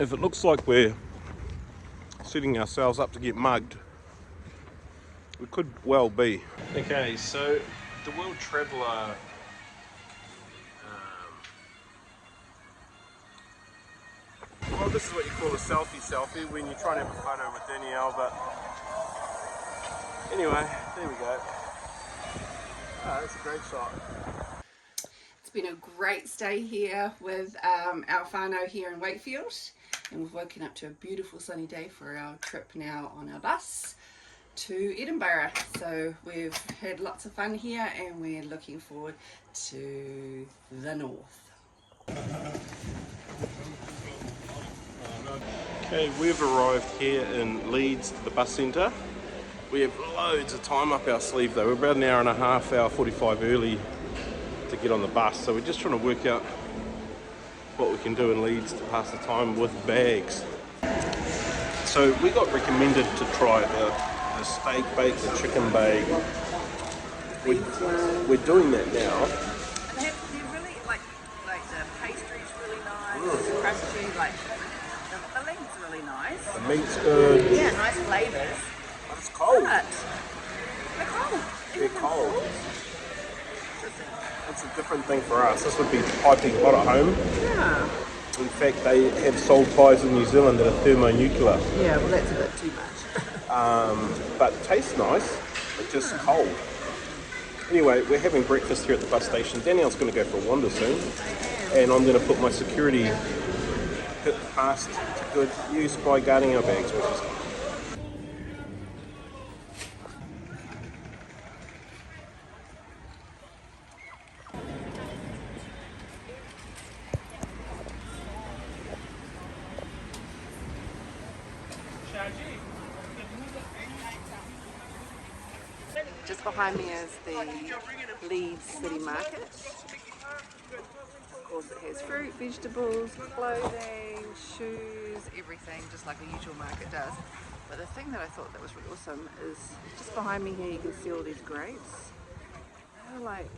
if it looks like we're setting ourselves up to get mugged, we could well be. Okay, so the World Traveller well, this is what you call a selfie when you're trying to have a photo with Danielle, but anyway, there we go. Oh, that's a great shot. It's been a great stay here with our whānau here in Wakefield, and we've woken up to a beautiful sunny day for our trip now on our bus to Edinburgh. So we've had lots of fun here and we're looking forward to the north. Okay, we've arrived here in Leeds, the bus centre. We have loads of time up our sleeve though. We're about an hour and a half, hour 45 early to get on the bus. So we're just trying to work out what we can do in Leeds to pass the time with bags. So we got recommended to try the steak bake, the chicken bake. We're doing that now. And they're really, like the pastry's really nice, the crusty, like the filling's really nice. The meat's good. Yeah, nice flavours. But it's cold. But they're cold. They're cold. It's a different thing for us. This would be piping hot at home. Yeah. In fact, they have soul ties in New Zealand that are thermonuclear. Yeah, well that's a bit too much. But it tastes nice, but just cold. Anyway, we're having breakfast here at the bus station. Danielle's going to go for a wander soon, and I'm going to put my security pass to good use by guarding our bags, which is Just behind me is the Leeds City Market. Of course it has fruit, vegetables, clothing, shoes, everything, just like a usual market does. But the thing that I thought that was really awesome is just behind me here you can see all these grapes. They're like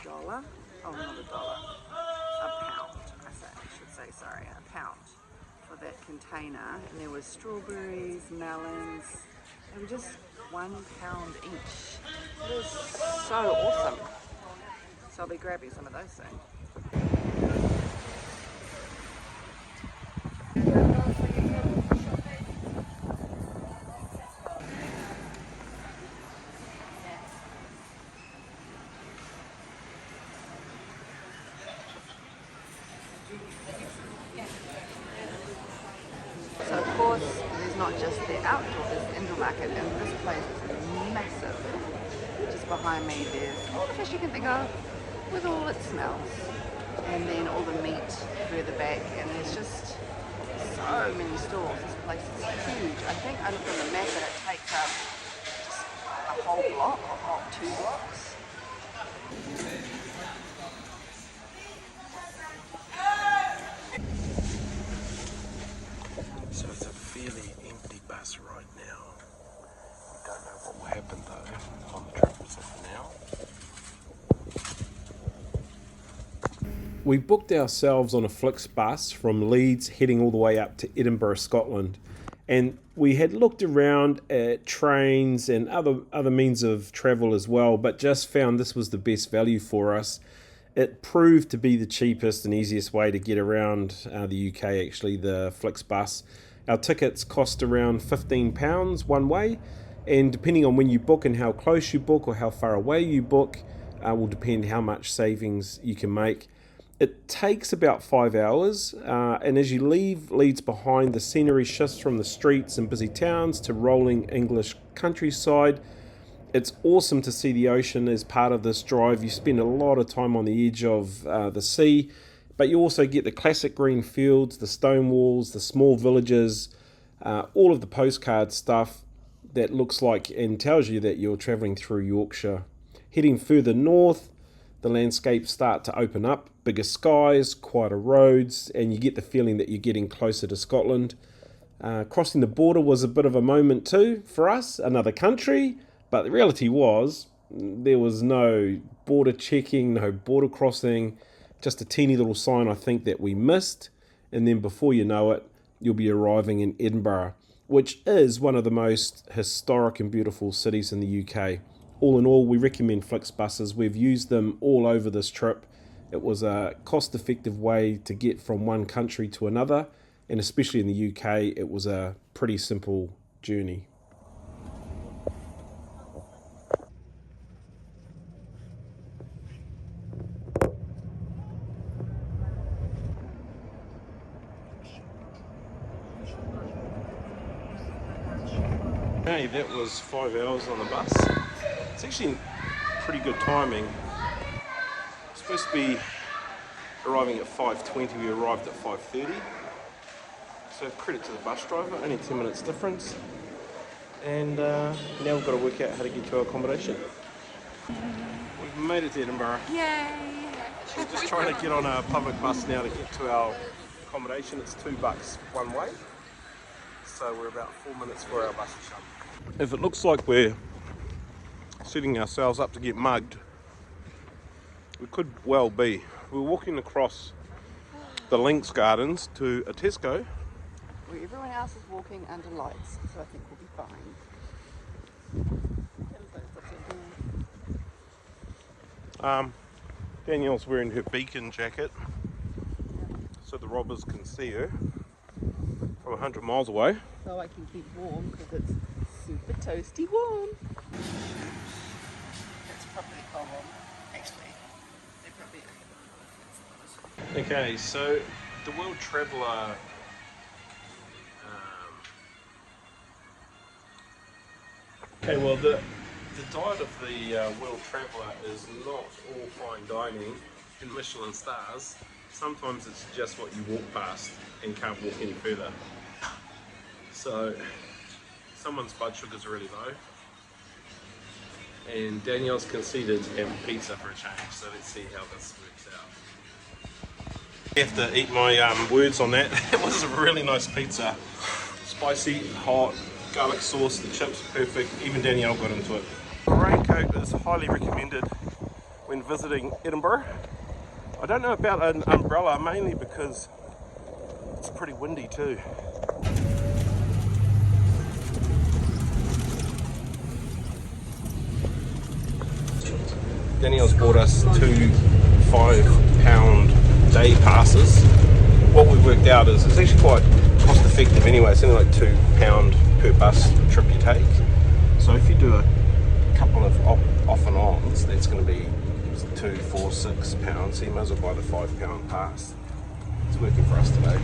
$1. Oh, not $1. A pound, I should say, sorry, a pound for that container. And there was strawberries, melons. They were just £1 each. It is so awesome. So I'll be grabbing some of those soon. So of course, there's not just the outdoor, there's the indoor market, and this place is massive. Just behind me there's all the fish you can think of, with all its smells. And then all the meat further back, and there's just so many stalls. This place is huge. I think I looked on the map and it takes up just a whole block, or 2 blocks. so it's a fairly empty bus right now. We don't know what will happen though on the trip as of now. We booked ourselves on a FlixBus from Leeds heading all the way up to Edinburgh, Scotland. And we had looked around at trains and other means of travel as well, but just found this was the best value for us. It proved to be the cheapest and easiest way to get around the UK, actually, the FlixBus. Our tickets cost around £15 one way, and depending on when you book and how close you book or how far away you book, will depend how much savings you can make. It takes about 5 hours, and as you leave Leeds behind, the scenery shifts from the streets and busy towns to rolling English countryside. It's awesome to see the ocean as part of this drive. You spend a lot of time on the edge of the sea, but you also get the classic green fields, the stone walls, the small villages, all of the postcard stuff that looks like and tells you that you're travelling through Yorkshire. Heading further north, the landscapes start to open up, bigger skies, quieter roads, and you get the feeling that you're getting closer to Scotland. Crossing the border was a bit of a moment too for us, another country, but the reality was there was no border checking, no border crossing, just a teeny little sign I think that we missed, and then before you know it, you'll be arriving in Edinburgh, which is one of the most historic and beautiful cities in the UK. All in all, we recommend FlixBuses. We've used them all over this trip. It was a cost-effective way to get from one country to another, and especially in the UK, it was a pretty simple journey. Okay, that was 5 hours on the bus. It's actually pretty good timing. It's supposed to be arriving at 5:20, we arrived at 5:30. So credit to the bus driver, only 10 minutes difference. And now we've got to work out how to get to our accommodation. We've made it to Edinburgh. Yay! We're just trying to get on a public bus now to get to our accommodation. It's $2 one way. So we're about 4 minutes for our bus to come. If it looks like we're setting ourselves up to get mugged, we could well be. We're walking across the Links Gardens to a Tesco. Where everyone else is walking under lights, so I think we'll be fine. Danielle's wearing her beacon jacket so the robbers can see her from 100 miles away. So I can keep warm because it's super toasty warm. It's properly cold warm, actually. They probably. Okay, so the World Traveller okay, well the diet of the World Traveller is not all fine dining and Michelin stars. Sometimes it's just what you walk past and can't walk any further. So someone's blood sugars are really low, and Danielle's conceded to have pizza for a change. So let's see how this works out. I have to eat my words on that. It was a really nice pizza, spicy, hot, garlic sauce. The chips are perfect. Even Danielle got into it. A raincoat is highly recommended when visiting Edinburgh. I don't know about an umbrella, mainly because it's pretty windy too. Danielle's bought us two £5 day passes. What we've worked out is it's actually quite cost effective anyway. It's only like £2 per bus trip you take. So if you do a couple of off and ons, that's going to be £2, £4, £6. So you might as well buy the £5 pass. It's working for us today.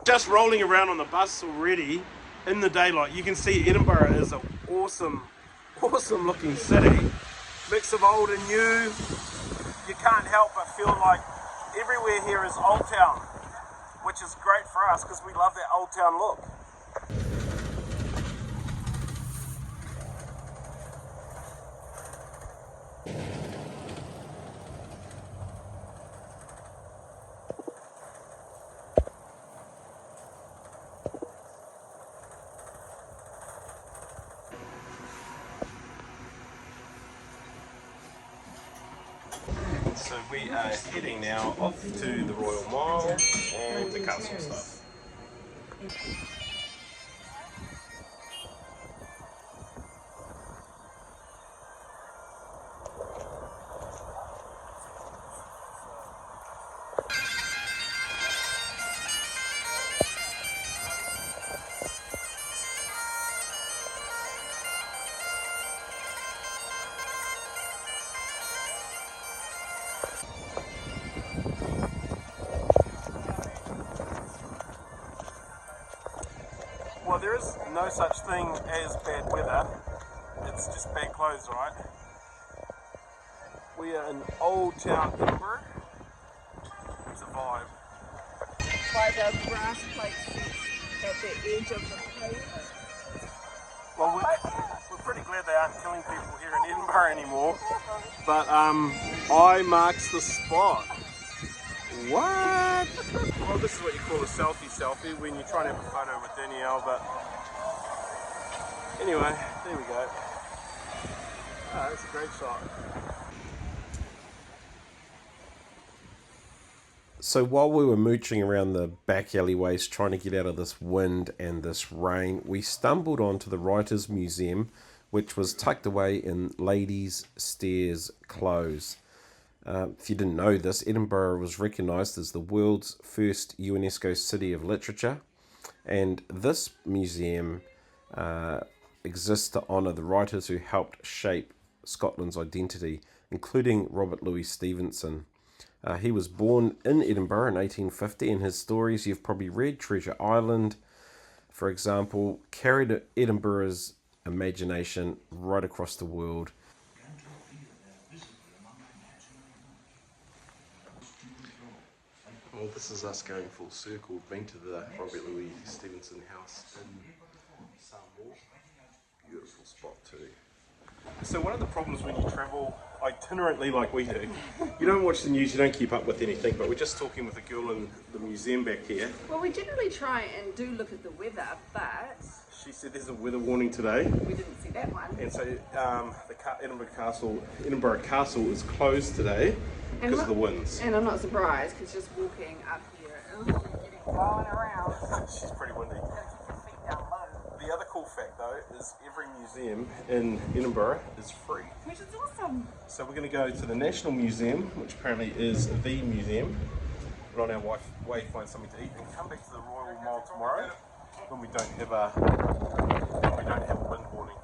Just rolling around on the bus already in the daylight, you can see Edinburgh is an awesome looking city. Mix of old and new. You can't help but feel like everywhere here is Old Town, which is great for us because we love that Old Town look. So we are heading now off to the Royal Mile and the castle stuff. Well, there is no such thing as bad weather. It's just bad clothes, right? We are in Old Town Edinburgh. It's a vibe. By the brass plates at the edge of the pavement. Well, we're pretty glad they aren't killing people here in Edinburgh anymore. But I marks the spot. What? Well, this is what you call a selfie when you're trying to have a photo with Danielle, but anyway, there we go. Oh, that's a great shot. So while we were mooching around the back alleyways trying to get out of this wind and this rain, we stumbled onto the Writers' Museum, which was tucked away in Ladies' Stairs Close. If you didn't know this, Edinburgh was recognised as the world's first UNESCO City of Literature, and this museum exists to honour the writers who helped shape Scotland's identity, including Robert Louis Stevenson. He was born in Edinburgh in 1850, and his stories you've probably read, Treasure Island, for example, carried Edinburgh's imagination right across the world. Well, this is us going full circle. We've been to the Robert Louis Stevenson house in Samoa. Beautiful spot too. So one of the problems when you travel itinerantly like we do, you don't watch the news, you don't keep up with anything, but we're just talking with a girl in the museum back here. Well, we generally try and do look at the weather, but She said there's a weather warning today. we didn't see that one. And so Edinburgh Castle is closed today because of the winds. And I'm not surprised, because just walking up here, getting blowing around. She's pretty windy. You gotta keep your feet down low. The other cool fact though is every museum in Edinburgh is free. Which is awesome. So we're going to go to the National Museum, which apparently is the museum. We're on our way to find something to eat, and come back to the Royal Mile tomorrow when we don't have a wind warning.